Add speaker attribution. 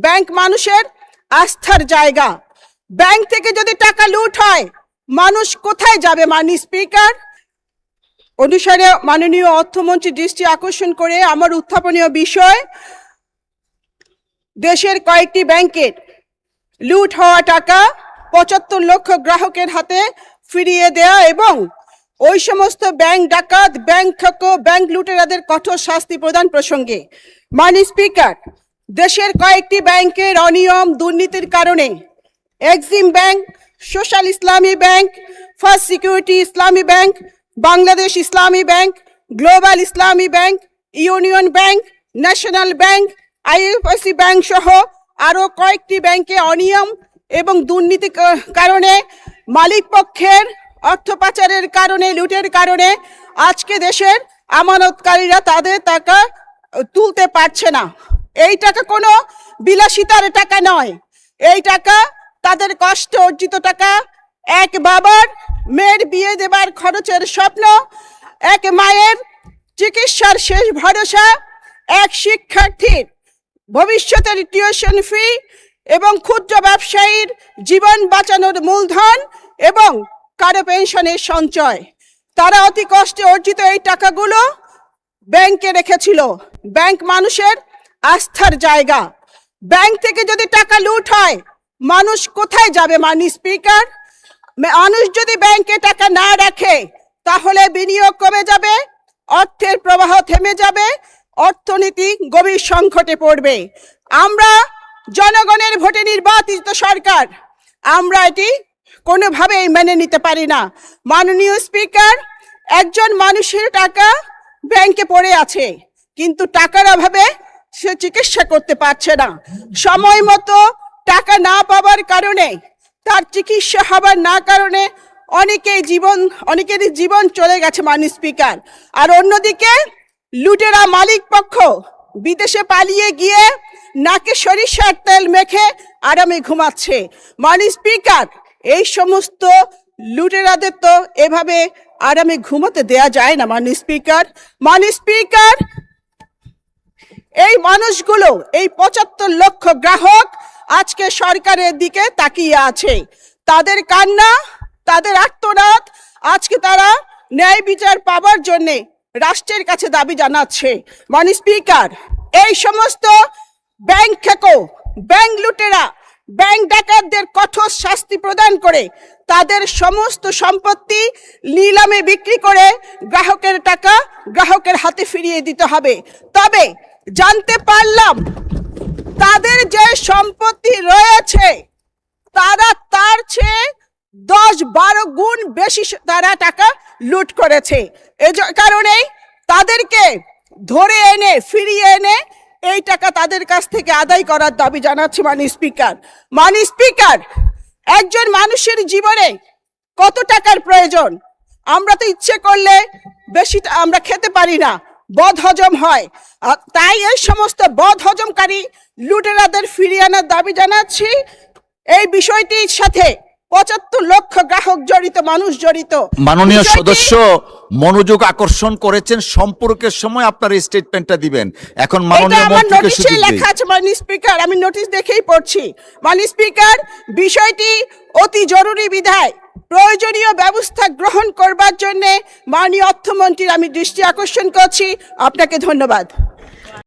Speaker 1: Bank মানুষের আস্থার জায়গা। ব্যাংক থেকে যদি টাকা লুট হয়, মানুষ কোথায় যাবে? মাননীয় স্পিকার, অনুসারে মাননীয় অর্থমন্ত্রীর দৃষ্টি আকর্ষণ করে আমার উত্থাপনীয় বিষয়, দেশের কয়েকটি ব্যাংকের লুট হওয়া টাকা ৭৫ লক্ষ গ্রাহকের হাতে ফিরিয়ে দেয়া এবং ওই সমস্ত ব্যাংক ডাকাত, ব্যাংক ঠকো, ব্যাংক লুটেরাদের কঠোর শাস্তি প্রদান প্রসঙ্গে মাননীয় স্পিকার, দেশের কয়েকটি ব্যাংকের অনিয়ম দুর্নীতির কারণে এক্সিম ব্যাংক, সোশ্যাল ইসলামী ব্যাংক, ফার্স্ট সিকিউরিটি ইসলামী ব্যাংক, বাংলাদেশ ইসলামী ব্যাংক, গ্লোবাল ইসলামী bank, union bank, national bank, IFIC bank সহ আরও কয়েকটি ব্যাংকে অনিয়ম এবং দুর্নীতির কারণে, মালিক পক্ষের অর্থ পাচারের কারণে, লুটের কারণে আজকে দেশের আমানতকারীরা তাদের টাকা তুলতে পারছে না। এই টাকা কোনো বিলাসিতার টাকা নয়, এই টাকা তাদের কষ্ট অর্জিত টাকা। এক বাবার মেয়ের বিয়ে দেবার খরচের স্বপ্ন, এক মায়ের চিকিৎসার শেষ ভরসা, এক শিক্ষার্থীর ভবিষ্যতের টিউশন ফি এবং ক্ষুদ্র ব্যবসায়ীর জীবন বাঁচানোর মূলধন এবং কারো পেনশনের সঞ্চয়। তারা অতি কষ্টে অর্জিত এই টাকাগুলো ব্যাংকে রেখেছিল। ব্যাংক মানুষের আস্থার জায়গা। ব্যাংক থেকে যদি টাকা লুট হয়, মানুষ কোথায় যাবে? মাননীয় স্পিকার, মানুষ যদি ব্যাংকে টাকা না রাখে তাহলে বিনিয়োগ কমে যাবে, অর্থের প্রবাহ থেমে যাবে, অর্থনীতি গভীর সংকটে পড়বে। আমরা জনগণের ভোটে নির্বাচিত সরকার, আমরা এটি কোনোভাবেই মেনে নিতে পারি না। মাননীয় স্পিকার, একজন মানুষের টাকা ব্যাংকে পড়ে আছে, কিন্তু টাকার অভাবে সে চিকিৎসা করতে পারছে না। সময় মতো টাকা না পাওয়ার কারণে, তার চিকিৎসা হবার না কারণে অনেকেরই জীবন চলে গেছে মাননীয় স্পিকার। আর অন্যদিকে লুটেরা মালিক পক্ষ বিদেশে পালিয়ে গিয়ে নাকে সরিষার তেল মেখে আরামে ঘুমাচ্ছে। মাননীয় স্পিকার, এই সমস্ত লুটেরাদের তো এভাবে আরামে ঘুমাতে দেয়া যায় না। মাননীয় স্পিকার, মাননীয় স্পিকার, এই মানুষগুলো, এই ৭৫ লক্ষ গ্রাহক আজকে সরকারের দিকে তাকিয়ে আছে। তাদের কান্না, তাদের আর্তনাদ, আজকে তারা ন্যায় বিচার পাওয়ার জন্যে রাষ্ট্রের কাছে দাবি জানাচ্ছে। মাননীয় স্পিকার, এই সমস্ত ব্যাংক ঠেকো, ব্যাংক লুটেরা, ব্যাংক ডাকাতদের কঠোর শাস্তি প্রদান করে তাদের সমস্ত সম্পত্তি নিলামে বিক্রি করে গ্রাহকের টাকা গ্রাহকের হাতে ফিরিয়ে দিতে হবে। তবে জানতে পারলাম তাদের যে সম্পত্তি রয়েছে তারা তার চেয়ে ১০-১২ গুণ বেশি তারা টাকা লুট করেছে। এ কারণেই তাদেরকে ধরে এনে ফিরিয়ে এনে এই টাকা তাদের কাছ থেকে আদায় করার দাবি জানাচ্ছি। মাননীয় স্পিকার, মাননীয় স্পিকার, একজন মানুষের জীবনে কত টাকার প্রয়োজন? আমরা তো ইচ্ছে করলে বেশি আমরা খেতে পারি না, বদ হজম হয়। তাই এই সমস্ত বদ হজমকারী লুটেরাদের ফিরিয়ে আনার দাবি জানাচ্ছি। এই বিষয়টির সাথে ৭৫ লক্ষ গ্রাহক জড়িত, মানুষ জড়িত।
Speaker 2: মাননীয় সদস্য মনোযোগ আকর্ষণ করেছেন, সম্পর্কের সময় আপনার স্টেটমেন্টটা দিবেন। এখন মাননীয় মন্ত্রীকে সুযোগ দিই।
Speaker 1: লেখা আছে মাননীয় স্পিকার, আমি নোটিশ দেখেই পড়ছি। মাননীয় স্পিকার, বিষয়টি অতি জরুরি বিধায় প্রয়োজনীয় ব্যবস্থা গ্রহণ করবার জন্য মাননীয় অর্থমন্ত্রীর আমি দৃষ্টি আকর্ষণ করছি। আপনাকে ধন্যবাদ।